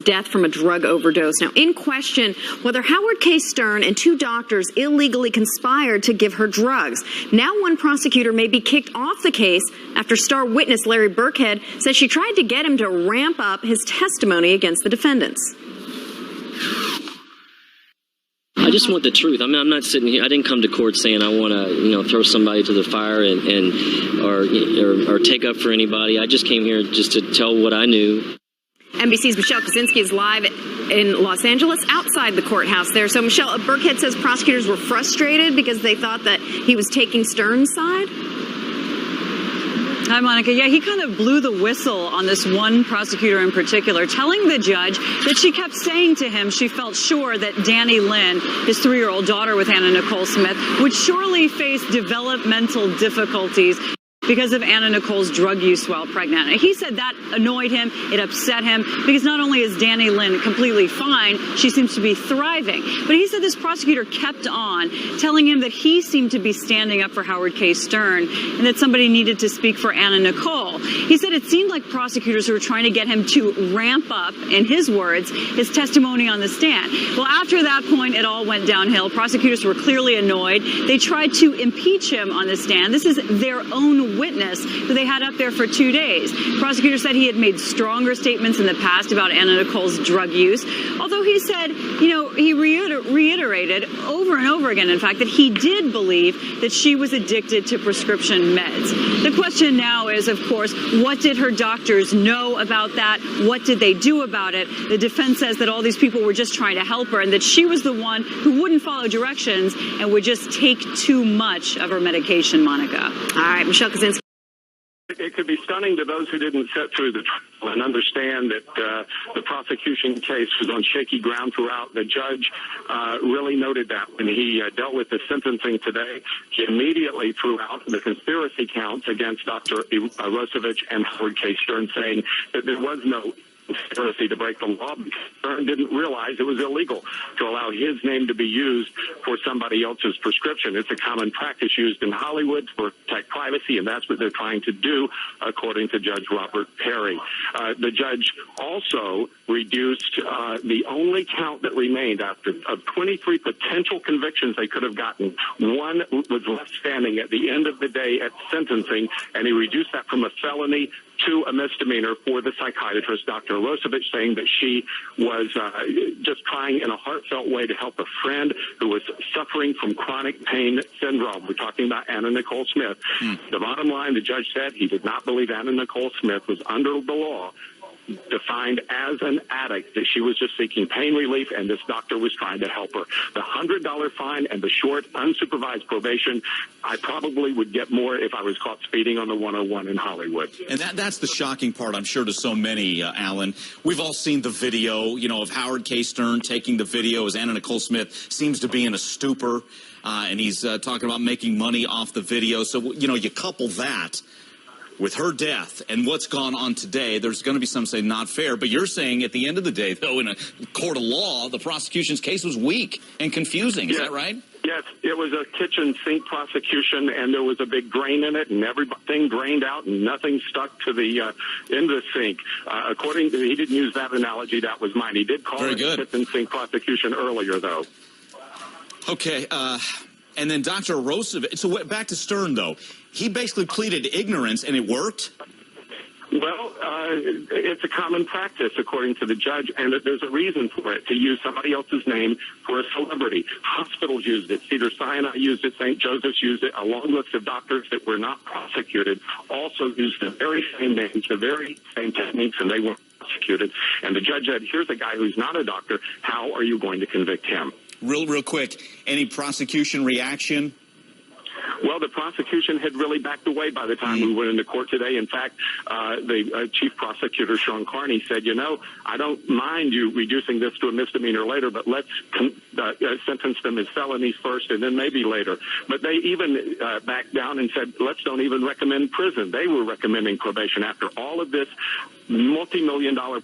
death from a drug overdose. Now, in question, whether Howard K. Stern and 2 doctors illegally conspired to give her drugs. Now one prosecutor may be kicked off the case after star witness Larry Birkhead says she tried to get him to ramp up his testimony against the defendants. I just want the truth. I mean, I'm not sitting here. I didn't come to court saying I want to, throw somebody to the fire or take up for anybody. I just came here just to tell what I knew. NBC's Michelle Kaczynski is live in Los Angeles outside the courthouse there. So, Michelle, Birkhead says prosecutors were frustrated because they thought that he was taking Stern's side. Hi, Monica. Yeah, he kind of blew the whistle on this one prosecutor in particular, telling the judge that she kept saying to him she felt sure that Danny Lynn, his 3-year-old daughter with Anna Nicole Smith, would surely face developmental difficulties because of Anna Nicole's drug use while pregnant. And he said that annoyed him, it upset him, because not only is Danny Lynn completely fine, she seems to be thriving. But he said this prosecutor kept on telling him that he seemed to be standing up for Howard K. Stern and that somebody needed to speak for Anna Nicole. He said it seemed like prosecutors were trying to get him to ramp up, in his words, his testimony on the stand. Well, after that point, it all went downhill. Prosecutors were clearly annoyed. They tried to impeach him on the stand. This is their own witness who they had up there for 2 days. Prosecutors said he had made stronger statements in the past about Anna Nicole's drug use, although he said, he reiterated over and over again, in fact, that he did believe that she was addicted to prescription meds. The question now is, of course, what did her doctors know about that? What did they do about it? The defense says that all these people were just trying to help her and that she was the one who wouldn't follow directions and would just take too much of her medication, Monica. All right, Michelle Kaczynski. It could be stunning to those who didn't sit through the trial and understand that the prosecution case was on shaky ground throughout. The judge really noted that when he dealt with the sentencing today. He immediately threw out the conspiracy counts against Dr. Rosevich and Howard K. Stern, saying that there was no conspiracy to break the law because Stern didn't realize it was illegal to allow his name to be used for somebody else's prescription. It's a common practice used in Hollywood to protect privacy, and that's what they're trying to do, according to Judge Robert Perry. The judge also reduced the only count that remained after of 23 potential convictions they could have gotten. One was left standing at the end of the day at sentencing, and he reduced that from a felony to a misdemeanor for the psychiatrist, Dr. Rosevich, saying that she was just trying in a heartfelt way to help a friend who was suffering from chronic pain syndrome. We're talking about Anna Nicole Smith. The bottom line, the judge said he did not believe Anna Nicole Smith was under the law defined as an addict, that she was just seeking pain relief and this doctor was trying to help her. The $100 fine and the short unsupervised probation, I probably would get more if I was caught speeding on the 101 in Hollywood. And that's the shocking part, I'm sure, to so many, Alan. We've all seen the video, of Howard K. Stern taking the video as Anna Nicole Smith seems to be in a stupor, and he's talking about making money off the video. So, you couple that with her death and what's gone on today, there's going to be some say not fair. But you're saying at the end of the day, though, in a court of law, the prosecution's case was weak and confusing. Is that right? Yes, it was a kitchen sink prosecution, and there was a big drain in it, and everything drained out, and nothing stuck to the end of the sink. According to, he didn't use that analogy. That was mine. He did call it a kitchen sink prosecution earlier, though. Okay, and then Dr. Rosevich. So back to Stern, though. He basically pleaded ignorance, and it worked? Well, it's a common practice, according to the judge, and there's a reason for it, to use somebody else's name for a celebrity. Hospitals used it. Cedars-Sinai used it. St. Joseph's used it. A long list of doctors that were not prosecuted also used the very same names, the very same techniques, and they weren't prosecuted. And the judge said, here's a guy who's not a doctor. How are you going to convict him? Real quick, any prosecution reaction? Well, the prosecution had really backed away by the time we went into court today. In fact, the chief prosecutor, Sean Carney, said, I don't mind you reducing this to a misdemeanor later, but let's sentence them as felonies first and then maybe later. But they even backed down and said, let's don't even recommend prison. They were recommending probation after all of this multi-million-dollar